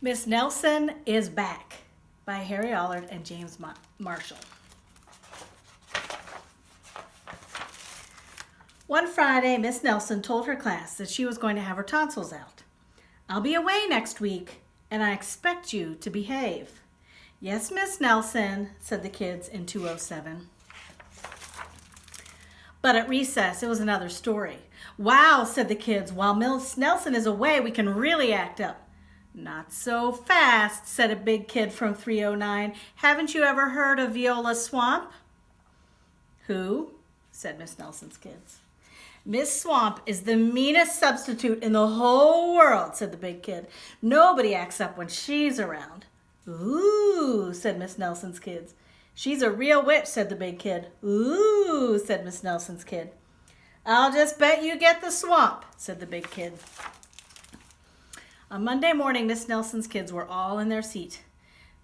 Miss Nelson is Back by Harry Allard and James Marshall. One Friday, Miss Nelson told her class that she was going to have her tonsils out. "I'll be away next week, and I expect you to behave." "Yes, Miss Nelson," said the kids in 207. But at recess, it was another story. "Wow," said the kids, "while Miss Nelson is away, we can really act up." "Not so fast," said a big kid from 309. "Haven't you ever heard of Viola Swamp?" "Who?" said Miss Nelson's kids. "Miss Swamp is the meanest substitute in the whole world," said the big kid. "Nobody acts up when she's around." "Ooh," said Miss Nelson's kids. "She's a real witch," said the big kid. "Ooh," said Miss Nelson's kid. "I'll just bet you get the swamp," said the big kid. On Monday morning, Miss Nelson's kids were all in their seat.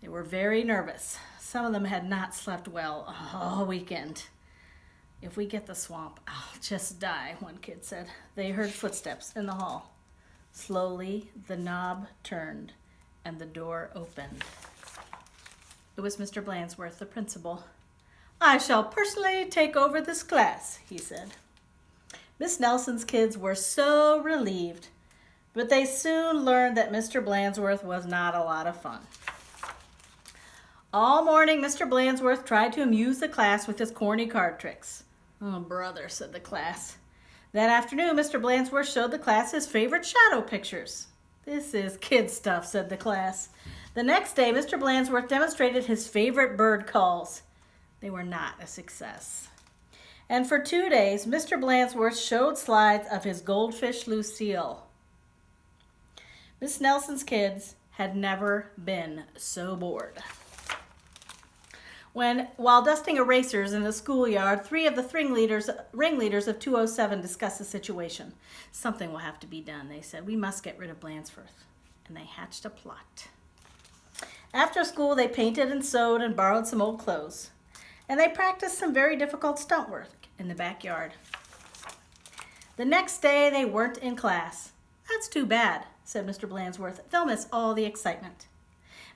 They were very nervous. Some of them had not slept well all weekend. "If we get the swamp, I'll just die," one kid said. They heard footsteps in the hall. Slowly, the knob turned and the door opened. It was Mr. Blansworth, the principal. "I shall personally take over this class," he said. Miss Nelson's kids were so relieved, but they soon learned that Mr. Blansworth was not a lot of fun. All morning, Mr. Blansworth tried to amuse the class with his corny card tricks. "Oh, brother," said the class. That afternoon, Mr. Blansworth showed the class his favorite shadow pictures. "This is kid stuff," said the class. The next day, Mr. Blansworth demonstrated his favorite bird calls. They were not a success. And for 2 days, Mr. Blansworth showed slides of his goldfish Lucille. Miss Nelson's kids had never been so bored. While dusting erasers in the schoolyard, 3 of the ringleaders of 207 discussed the situation. "Something will have to be done," they said. "We must get rid of Blansworth." And they hatched a plot. After school, they painted and sewed and borrowed some old clothes. And they practiced some very difficult stunt work in the backyard. The next day, they weren't in class. "That's too bad," said Mr. Blansworth. "They'll miss all the excitement."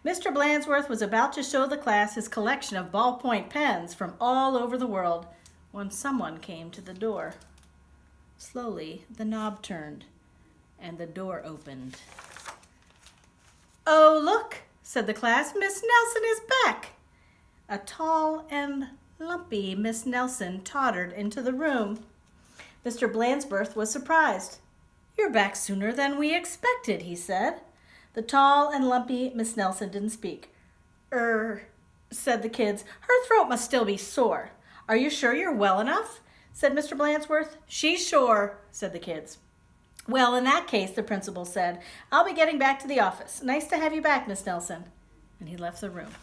Mr. Blansworth was about to show the class his collection of ballpoint pens from all over the world when someone came to the door. Slowly, the knob turned and the door opened. "Oh, look," said the class, "Miss Nelson is back." A tall and lumpy Miss Nelson tottered into the room. Mr. Blansworth was surprised. "You're back sooner than we expected," he said. The tall and lumpy Miss Nelson didn't speak. Said the kids. "Her throat must still be sore." "Are you sure you're well enough?" said Mr. Blansworth. "She's sure," said the kids. "Well, in that case," the principal said, "I'll be getting back to the office. Nice to have you back, Miss Nelson." And he left the room.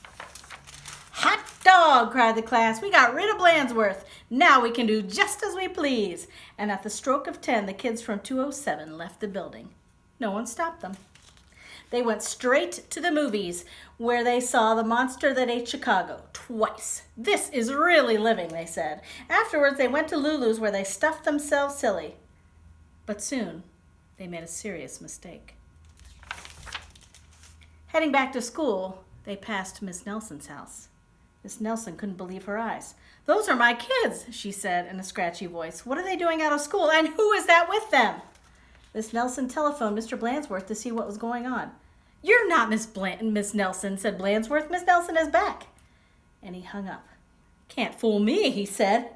"Hot dog!" cried the class. "We got rid of Blansworth. Now we can do just as we please." And at the stroke of 10, the kids from 207 left the building. No one stopped them. They went straight to the movies, where they saw The Monster That Ate Chicago twice. "This is really living," they said. Afterwards, they went to Lulu's, where they stuffed themselves silly. But soon, they made a serious mistake. Heading back to school, they passed Miss Nelson's house. Miss Nelson couldn't believe her eyes. "Those are my kids," she said in a scratchy voice. "What are they doing out of school, and who is that with them?" Miss Nelson telephoned Mr. Blansworth to see what was going on. "You're not Miss Nelson," said Blansworth. "Miss Nelson is back." And he hung up. "Can't fool me," he said.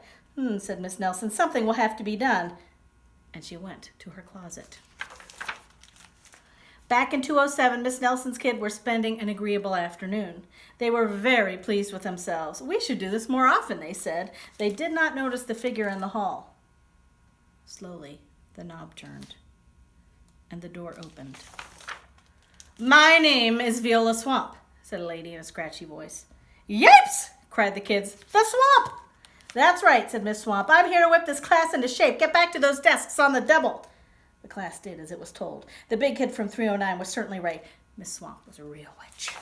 Said Miss Nelson. "Something will have to be done." And she went to her closet. Back in 207, Miss Nelson's kids were spending an agreeable afternoon. They were very pleased with themselves. "We should do this more often," they said. They did not notice the figure in the hall. Slowly, the knob turned and the door opened. "My name is Viola Swamp," said a lady in a scratchy voice. "Yipes!" cried the kids. "The swamp!" "That's right," said Miss Swamp. "I'm here to whip this class into shape. Get back to those desks on the double." The class did as it was told. The big kid from 309 was certainly right. Miss Swamp was a real witch.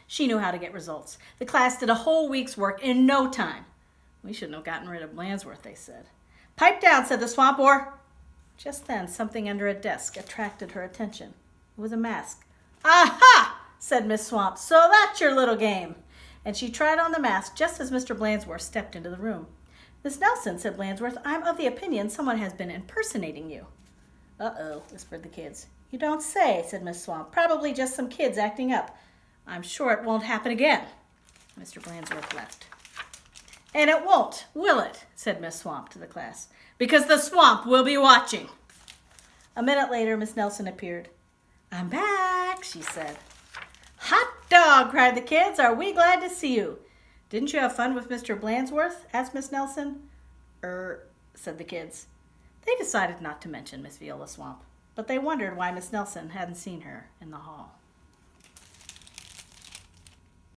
She knew how to get results. The class did a whole week's work in no time. "We shouldn't have gotten rid of Blansworth," they said. "Pipe down," said the Swamp, or... Just then, something under a desk attracted her attention. It was a mask. Aha! Said Miss Swamp. So that's your little game. And she tried on the mask just as Mr. Blansworth stepped into the room. Miss Nelson, said Blansworth, I'm of the opinion someone has been impersonating you. Uh-oh, whispered the kids. You don't say, said Miss Swamp. Probably just some kids acting up. I'm sure it won't happen again. Mr. Blansworth left. And it won't, will it? Said Miss Swamp to the class. Because the swamp will be watching. A minute later, Miss Nelson appeared. I'm back, she said. Hot dog, cried the kids. Are we glad to see you? Didn't you have fun with Mr. Blansworth? Asked Miss Nelson. Said the kids. They decided not to mention Miss Viola Swamp, but they wondered why Miss Nelson hadn't seen her in the hall.